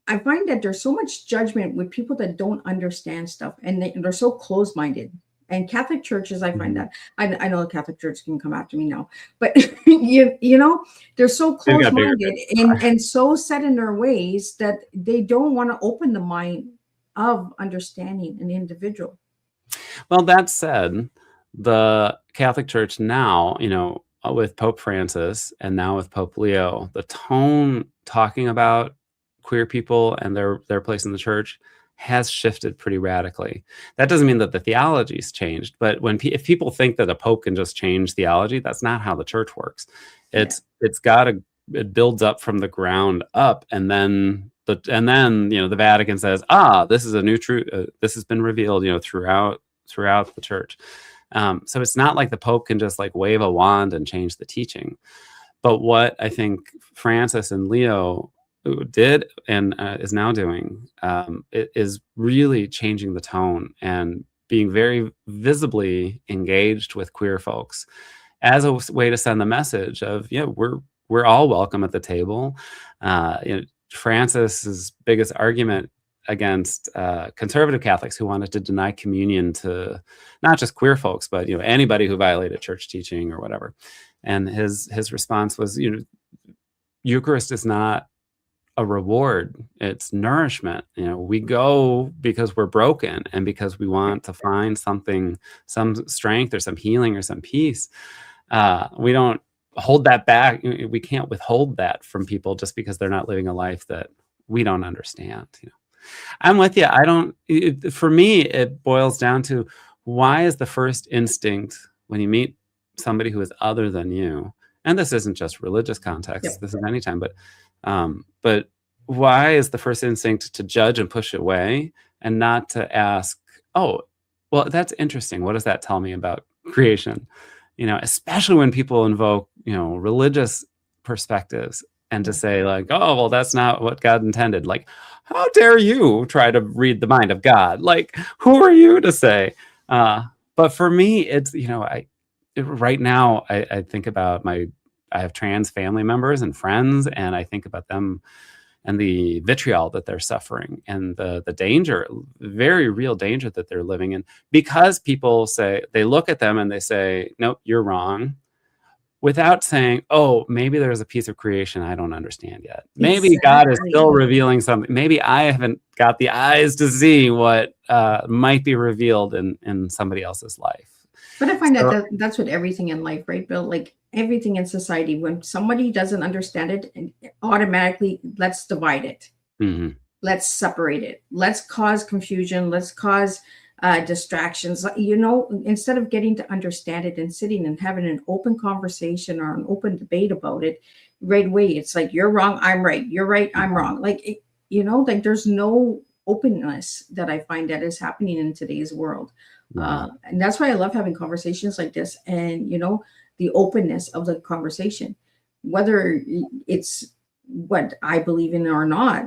I find that there's so much judgment with people that don't understand stuff, and they're so closed-minded. And Catholic churches, I find that I know the Catholic Church can come after me now, but they're so closed-minded and so set in their ways that they don't want to open the mind of understanding an individual. Well, that said, the Catholic Church now, with Pope Francis and now with Pope Leo, the tone talking about queer people and their place in the church has shifted pretty radically. That doesn't mean that the theology's changed, but if people think that a pope can just change theology, that's not how the church works. It builds up from the ground up, and then the Vatican says, this is a new truth. This has been revealed, throughout the church. So it's not like the Pope can just like wave a wand and change the teaching. But what I think Francis and Leo did and is now doing is really changing the tone and being very visibly engaged with queer folks as a way to send the message of, we're all welcome at the table. Francis's biggest argument against conservative Catholics who wanted to deny communion to not just queer folks, but anybody who violated church teaching or whatever. And his response was, Eucharist is not a reward, it's nourishment. We go because we're broken and because we want to find something, some strength or some healing or some peace. We don't hold that back. We can't withhold that from people just because they're not living a life that we don't understand. I'm with you. For me, it boils down to, why is the first instinct when you meet somebody who is other than you, and this isn't just religious context, this is anytime, but why is the first instinct to judge and push away and not to ask, oh, well, that's interesting. What does that tell me about creation? Especially when people invoke, religious perspectives, and to say like, oh, well, that's not what God intended. Like, how dare you try to read the mind of God? Like, who are you to say? But for me, it's, right now I think about I have trans family members and friends, and I think about them and the vitriol that they're suffering and the danger, very real danger that they're living in, because people they look at them and they say, nope, you're wrong, without saying, oh, maybe there's a piece of creation I don't understand yet. Maybe God is still revealing something. Maybe I haven't got the eyes to see what might be revealed in somebody else's life. But I find that's what everything in life, right, Bill? Like everything in society, when somebody doesn't understand it, automatically, let's divide it. Mm-hmm. Let's separate it. Let's cause confusion. Let's cause distractions. Instead of getting to understand it and sitting and having an open conversation or an open debate about it right away, it's like, you're wrong, I'm right. You're right, I'm wrong. Like, there's no openness that I find that is happening in today's world. And that's why I love having conversations like this, and the openness of the conversation, whether it's what I believe in or not.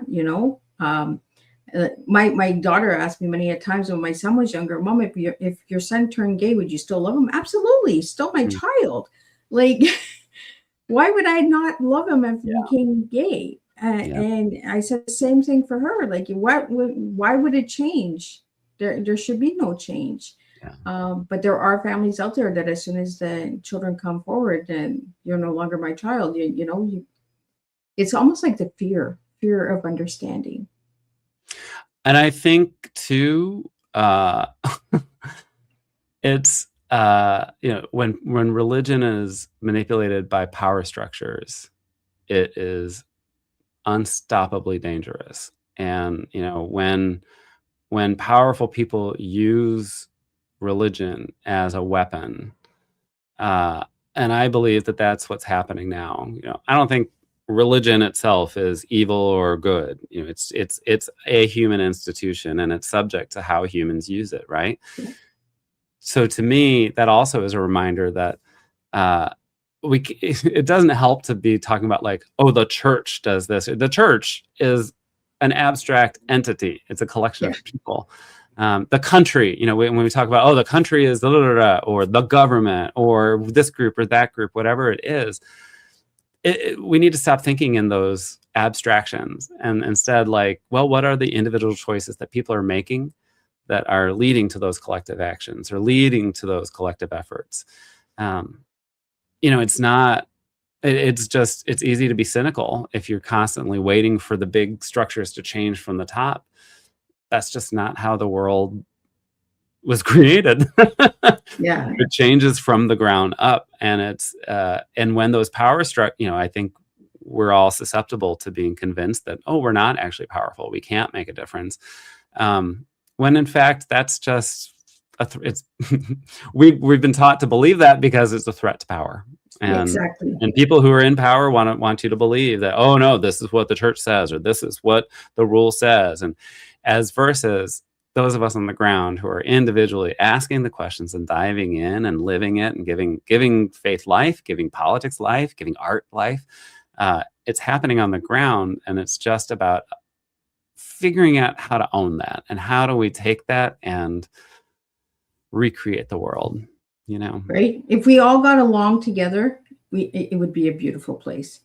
My daughter asked me many times when my son was younger, Mom, if your son turned gay, would you still love him? Absolutely, still my child. Like, why would I not love him if he became gay? And I said the same thing for her. Like, why would it change? There should be no change. But there are families out there that as soon as the children come forward and you're no longer my child, it's almost like the fear of understanding. And I think too, it's when religion is manipulated by power structures, it is unstoppably dangerous. And when powerful people use religion as a weapon, and I believe that that's what's happening now. I don't think religion itself is evil or good. It's a human institution, and it's subject to how humans use it, right? So to me, that also is a reminder that it doesn't help to be talking about like, oh, the church does this. The church is an abstract entity. It's a collection of people. The country, when we talk about, oh, the country is or the government or this group or that group, whatever it is, we need to stop thinking in those abstractions and instead like, well, what are the individual choices that people are making that are leading to those collective actions or leading to those collective efforts? It's easy to be cynical if you're constantly waiting for the big structures to change from the top. That's just not how the world was created. Yeah. It changes from the ground up, and it's and when those power struck, I think we're all susceptible to being convinced that, oh, we're not actually powerful, we can't make a difference, when in fact that's just it's we've been taught to believe that because it's a threat to power. Exactly. And people who are in power want you to believe that, oh no, this is what the church says, or this is what the rule says, and as versus those of us on the ground who are individually asking the questions and diving in and living it and giving faith life, giving politics life, giving art life. It's happening on the ground, and it's just about figuring out how to own that, and how do we take that and recreate the world, Right? If we all got along together, it would be a beautiful place,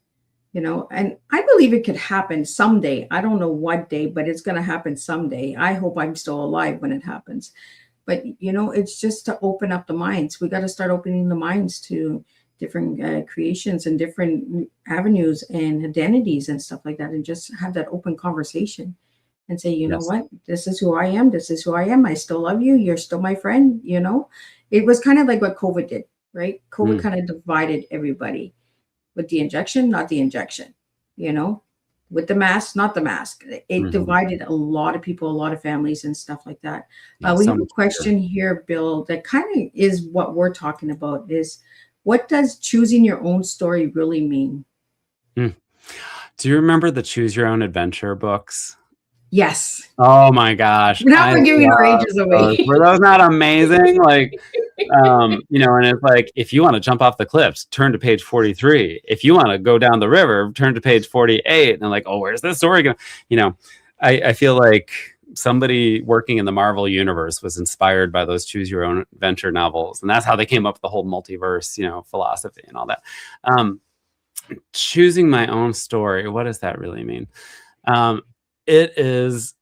and I believe it could happen someday. I don't know what day, but it's going to happen someday. I hope I'm still alive when it happens. But, it's just to open up the minds. We got to start opening the minds to different creations and different avenues and identities and stuff like that, and just have that open conversation and say, you know what, this is who I am. This is who I am. I still love you. You're still my friend. It was kind of like what COVID did, right? COVID kind of divided everybody with the injection, not the injection, with the mask, not the mask. It divided a lot of people, a lot of families and stuff like that. We have a question here, Bill, that kind of is what we're talking about is, what does choosing your own story really mean? Do you remember the Choose Your Own Adventure books? Yes. Oh my gosh. Now we're giving our ages away. Were those not amazing? Like, and it's like, if you want to jump off the cliffs, turn to page 43. If you want to go down the river, turn to page 48. And like, oh, where's this story going? I feel like somebody working in the Marvel universe was inspired by those Choose Your Own Adventure novels. And that's how they came up with the whole multiverse, philosophy and all that. Choosing my own story. What does that really mean? It is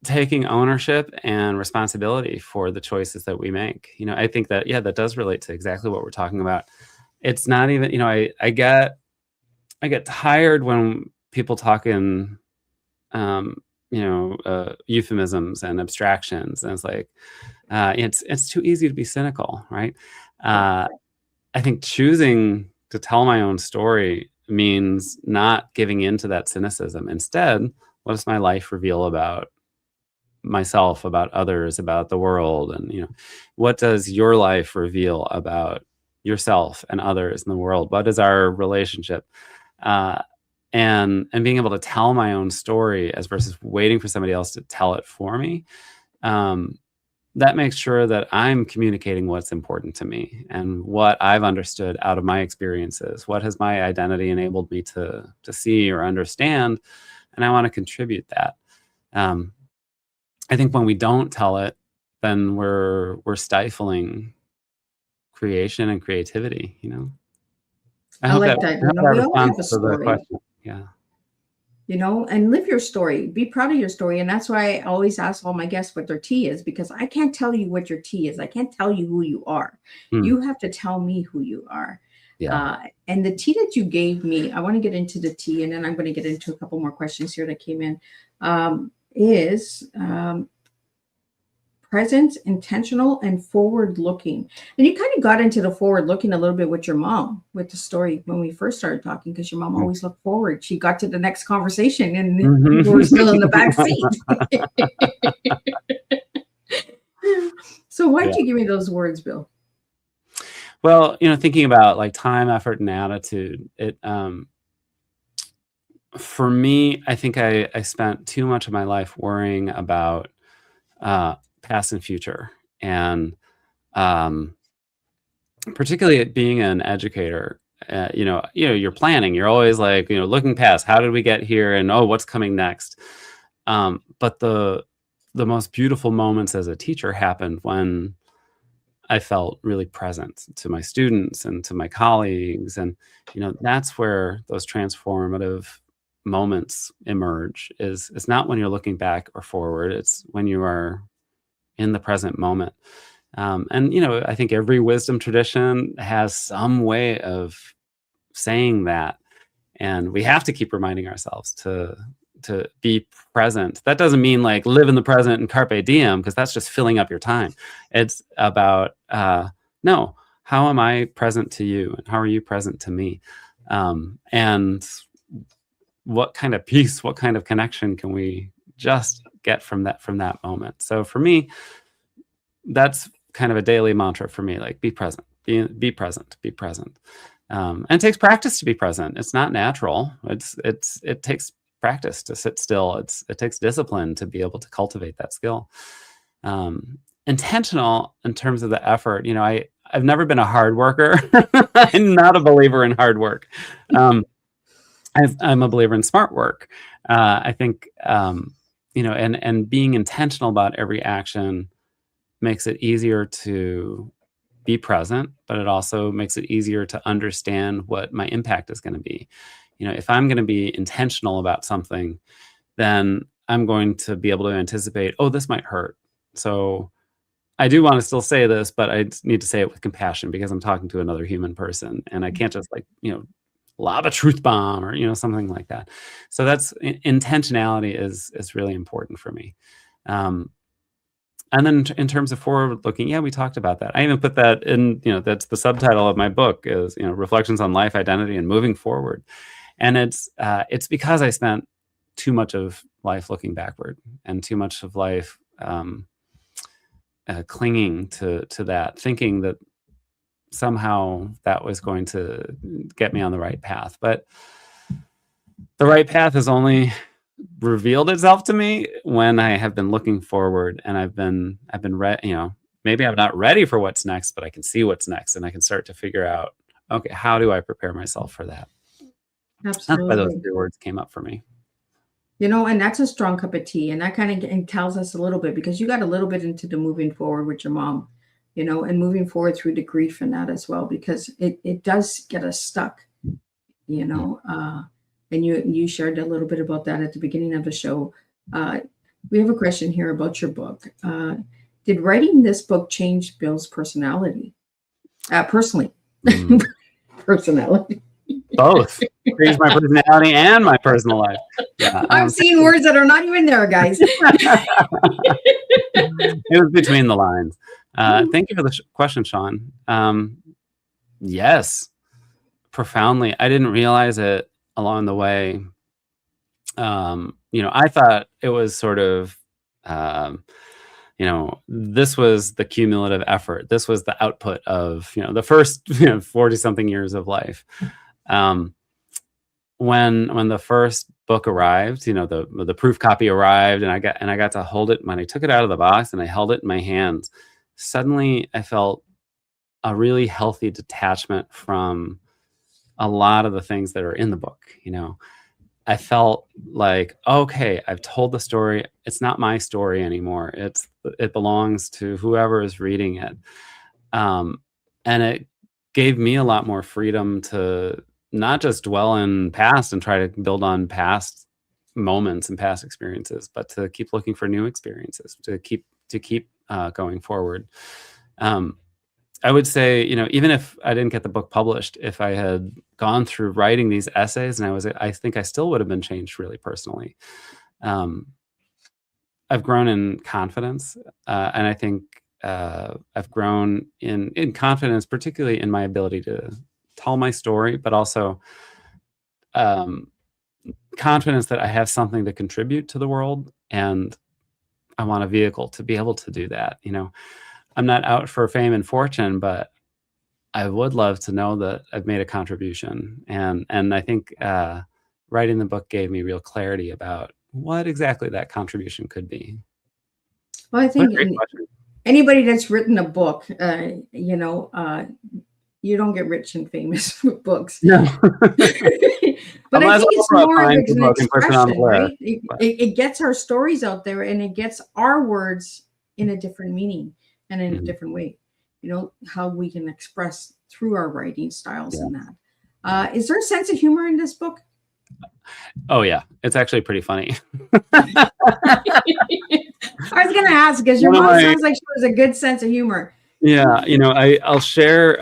taking ownership and responsibility for the choices that we make. I think that, that does relate to exactly what we're talking about. It's not even, I get tired when people talk in, euphemisms and abstractions. And it's like, it's too easy to be cynical, right? I think choosing to tell my own story means not giving into that cynicism. Instead, what does my life reveal about myself, about others, about the world? And, what does your life reveal about yourself and others in the world? What is our relationship? And being able to tell my own story as versus waiting for somebody else to tell it for me. That makes sure that I'm communicating what's important to me and what I've understood out of my experiences. What has my identity enabled me to see or understand? And I want to contribute that. I think when we don't tell it, then we're stifling creation and creativity. I like that. We all have a story. Yeah. And live your story. Be proud of your story. And that's why I always ask all my guests what their T is, because I can't tell you what your T is. I can't tell you who you are. You have to tell me who you are. Yeah. And the T that you gave me, I want to get into the T, and then I'm going to get into a couple more questions here that came in, is present, intentional, and forward-looking. And you kind of got into the forward-looking a little bit with your mom, with the story when we first started talking, because your mom always looked forward. She got to the next conversation, and you were still in the back seat. So why'd you give me those words, Bill? Well, thinking about like time, effort, and attitude, for me, I think I spent too much of my life worrying about past and future, and particularly being an educator, you're planning. You're always like, looking past. How did we get here? And what's coming next? But the most beautiful moments as a teacher happened when I felt really present to my students and to my colleagues. And, that's where those transformative moments emerge. It's not when you're looking back or forward. It's when you are in the present moment. And, I think every wisdom tradition has some way of saying that. And we have to keep reminding ourselves to to be present. That doesn't mean like live in the present and carpe diem, because that's just filling up your time. It's about, no, how am I present to you? And how are you present to me? And what kind of peace, what kind of connection can we just get from that moment? So for me, that's kind of a daily mantra for me, like be present, be present, be present. And it takes practice to be present. It's not natural. It takes practice to sit still. It takes discipline to be able to cultivate that skill. Intentional in terms of the effort. You know, I've never been a hard worker. I'm not a believer in hard work. I'm a believer in smart work. I think, you know, and being intentional about every action makes it easier to be present, but it also makes it easier to understand what my impact is going to be. You know, if I'm going to be intentional about something, then I'm going to be able to anticipate, oh, this might hurt. So I do want to still say this, but I need to say it with compassion, because I'm talking to another human person, and I can't just, like, you know, lob a truth bomb or, you know, something like that. So that's intentionality is really important for me. And then in terms of forward looking, yeah, we talked about that. I even put that in, you know, that's the subtitle of my book is, you know, Reflections on Life, Identity, and Moving Forward. And it's because I spent too much of life looking backward and too much of life clinging to that, thinking that somehow that was going to get me on the right path. But the right path has only revealed itself to me when I have been looking forward, and I've been you know, maybe I'm not ready for what's next, but I can see what's next, and I can start to figure out, okay, how do I prepare myself for that? Absolutely. That's why those 3 words came up for me. You know, and that's a strong cup of tea, and that kind of tells us a little bit, because you got a little bit into the moving forward with your mom, you know, and moving forward through the grief and that as well, because it does get us stuck, you know. And you shared a little bit about that at the beginning of the show. We have a question here about your book. Did writing this book change Bill's personality? Personally. Personality. Both. Changed my personality and my personal life. Yeah, I'm seeing words that are not even there, guys. It was between the lines. Thank you for the question, Sean. Yes, profoundly. I didn't realize it along the way. You know, I thought it was sort of, you know, this was the cumulative effort. This was the output of, you know, the first 40 something years of life. When the first book arrived, you know, the proof copy arrived, and I got to hold it. When I took it out of the box and I held it in my hands, suddenly I felt a really healthy detachment from a lot of the things that are in the book. You know, I felt like, okay, I've told the story. It's not my story anymore. It belongs to whoever is reading it. And it gave me a lot more freedom to not just dwell in past and try to build on past moments and past experiences, but to keep looking for new experiences, to keep going forward. I would say, you know, even if I didn't get the book published, if I had gone through writing these essays, and I think I still would have been changed really personally. I've grown in confidence, and I think I've grown in confidence, particularly in my ability to tell my story, but also confidence that I have something to contribute to the world, and I want a vehicle to be able to do that. You know, I'm not out for fame and fortune, but I would love to know that I've made a contribution. And I think writing the book gave me real clarity about what exactly that contribution could be. Well, I think anybody that's written a book, you know, you don't get rich and famous with books. No. But I think it's more of an expression, right? It gets our stories out there, and it gets our words in a different meaning and in a different way. You know, how we can express through our writing styles and that. Is there a sense of humor in this book? Oh, yeah. It's actually pretty funny. I was going to ask, because your mom sounds like she has a good sense of humor. Yeah. You know, I'll share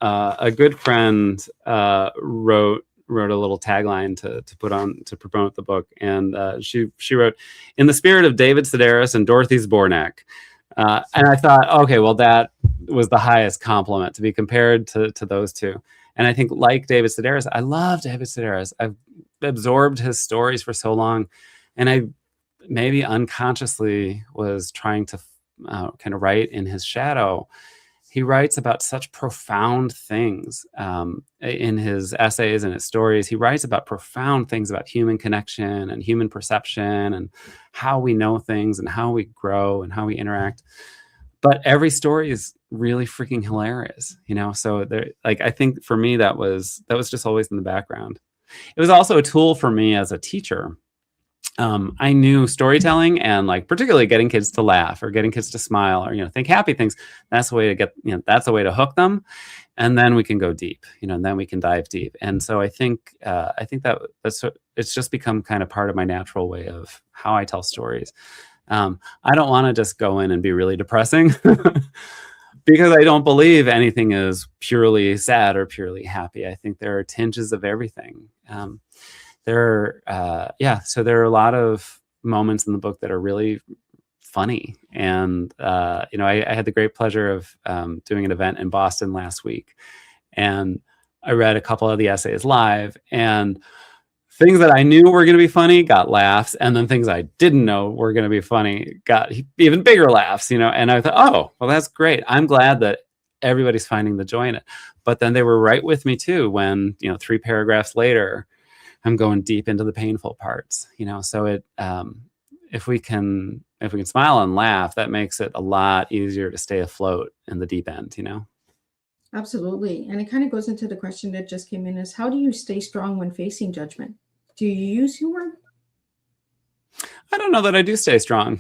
a good friend wrote wrote a little tagline to put on to promote the book, and she wrote, "In the spirit of David Sedaris and Dorothy Zbornak." And I thought, okay, well, that was the highest compliment to be compared to those two. And I think, like David Sedaris, I love David Sedaris. I've absorbed his stories for so long, and I maybe unconsciously was trying to kind of write in his shadow. He writes about such profound things in his essays and his stories. He writes about profound things about human connection and human perception and how we know things and how we grow and how we interact. But every story is really freaking hilarious, you know? So there, like, I think for me, that was just always in the background. It was also a tool for me as a teacher. I knew storytelling and, like, particularly getting kids to laugh or getting kids to smile or, you know, think happy things. That's the way to get, you know, that's the way to hook them. And then we can go deep, you know, and then we can dive deep. And so I think that's it's just become kind of part of my natural way of how I tell stories. I don't want to just go in and be really depressing because I don't believe anything is purely sad or purely happy. I think there are tinges of everything. So there are a lot of moments in the book that are really funny. And, you know, I had the great pleasure of doing an event in Boston last week, and I read a couple of the essays live, and things that I knew were going to be funny got laughs. And then things I didn't know were going to be funny got even bigger laughs, you know? And I thought, oh, well, that's great. I'm glad that everybody's finding the joy in it. But then they were right with me too, when, you know, 3 paragraphs later, I'm going deep into the painful parts, you know? So it, if we can smile and laugh, that makes it a lot easier to stay afloat in the deep end, you know? Absolutely. And it kind of goes into the question that just came in, is how do you stay strong when facing judgment? Do you use humor? I don't know that I do stay strong.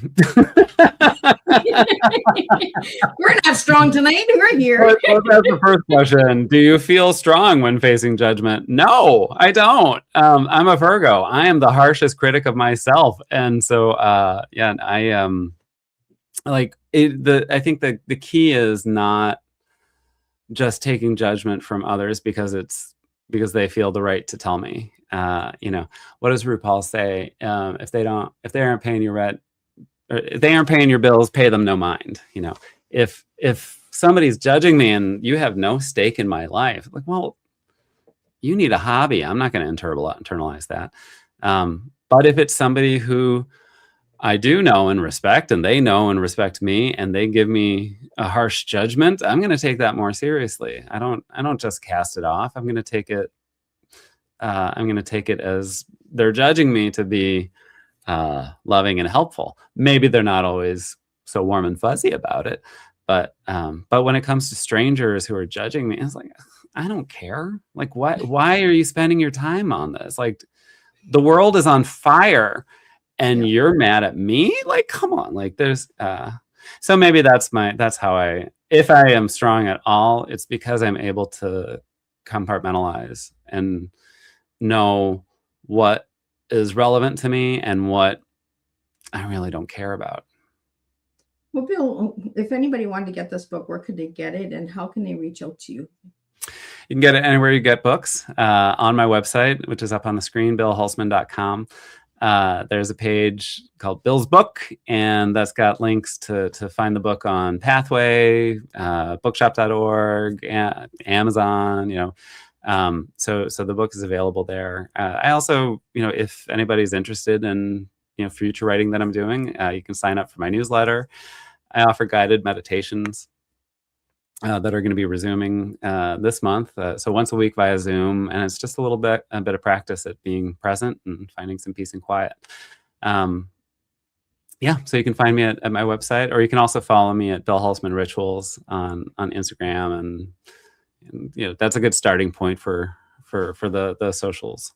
We're not strong tonight. We're here. Well, that's the first question. Do you feel strong when facing judgment? No, I don't. I'm a Virgo. I am the harshest critic of myself. And so, yeah, I am like it, I think the key is not just taking judgment from others because they feel the right to tell me. You know, what does RuPaul say? If they aren't paying your rent, or if they aren't paying your bills, pay them no mind. You know, if somebody's judging me and you have no stake in my life, like, well, you need a hobby. I'm not going to internalize that. But if it's somebody who I do know and respect, and they know and respect me, and they give me a harsh judgment, I'm going to take that more seriously. I don't just cast it off. I'm going to take it. I'm going to take it as they're judging me to be loving and helpful. Maybe they're not always so warm and fuzzy about it, but when it comes to strangers who are judging me, it's like, I don't care. Like, why are you spending your time on this? Like, the world is on fire, and you're mad at me? Like, come on. Like, there's so maybe that's how if I am strong at all, it's because I'm able to compartmentalize and know what is relevant to me and what I really don't care about. Well, Bill, if anybody wanted to get this book, where could they get it, and how can they reach out to you? You can get it anywhere you get books, on my website, which is up on the screen, billhulseman.com. There's a page called Bill's Book, and that's got links to find the book on Pathway, bookshop.org, Amazon, you know. So the book is available there. I also, you know, if anybody's interested in, you know, future writing that I'm doing, you can sign up for my newsletter. I offer guided meditations that are going to be resuming this month. So once a week via Zoom, and it's just a bit of practice at being present and finding some peace and quiet. Yeah, so you can find me at my website, or you can also follow me at Bill Hulseman Rituals on Instagram, and you know, that's a good starting point for the socials.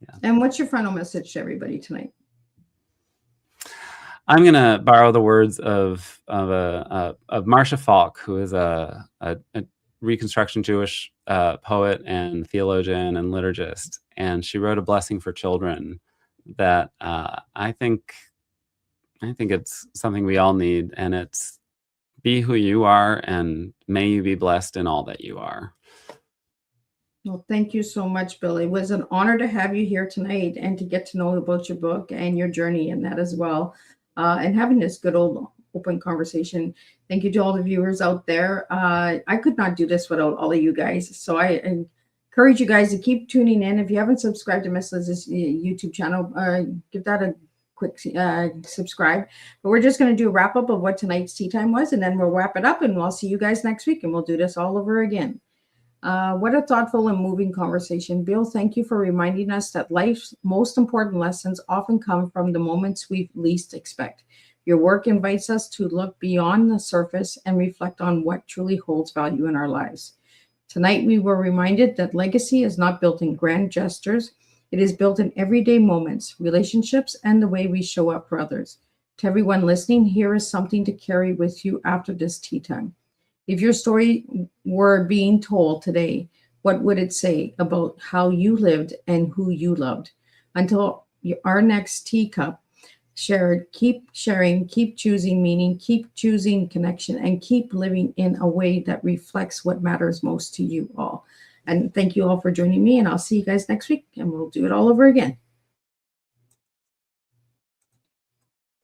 Yeah. And what's your final message to everybody tonight? I'm going to borrow the words of Marcia Falk, who is a Reconstruction Jewish poet and theologian and liturgist, and she wrote a blessing for children that I think it's something we all need, and it's, be who you are, and may you be blessed in all that you are. Well, thank you so much, Bill. It was an honor to have you here tonight and to get to know about your book and your journey in that as well, and having this good old open conversation. Thank you to all the viewers out there. I could not do this without all of you guys, so I encourage you guys to keep tuning in. If you haven't subscribed to Miss Liz's YouTube channel, give that a quick subscribe. But we're just going to do a wrap up of what tonight's tea time was, and then we'll wrap it up, and we'll see you guys next week, and we'll do this all over again. What a thoughtful and moving conversation. Bill, thank you for reminding us that life's most important lessons often come from the moments we least expect. Your work invites us to look beyond the surface and reflect on what truly holds value in our lives. Tonight, we were reminded that legacy is not built in grand gestures. It is built in everyday moments, relationships, and the way we show up for others. To everyone listening, here is something to carry with you after this tea time. If your story were being told today, what would it say about how you lived and who you loved? Until our next teacup shared, keep sharing, keep choosing meaning, keep choosing connection, and keep living in a way that reflects what matters most to you all. And thank you all for joining me, and I'll see you guys next week, and we'll do it all over again.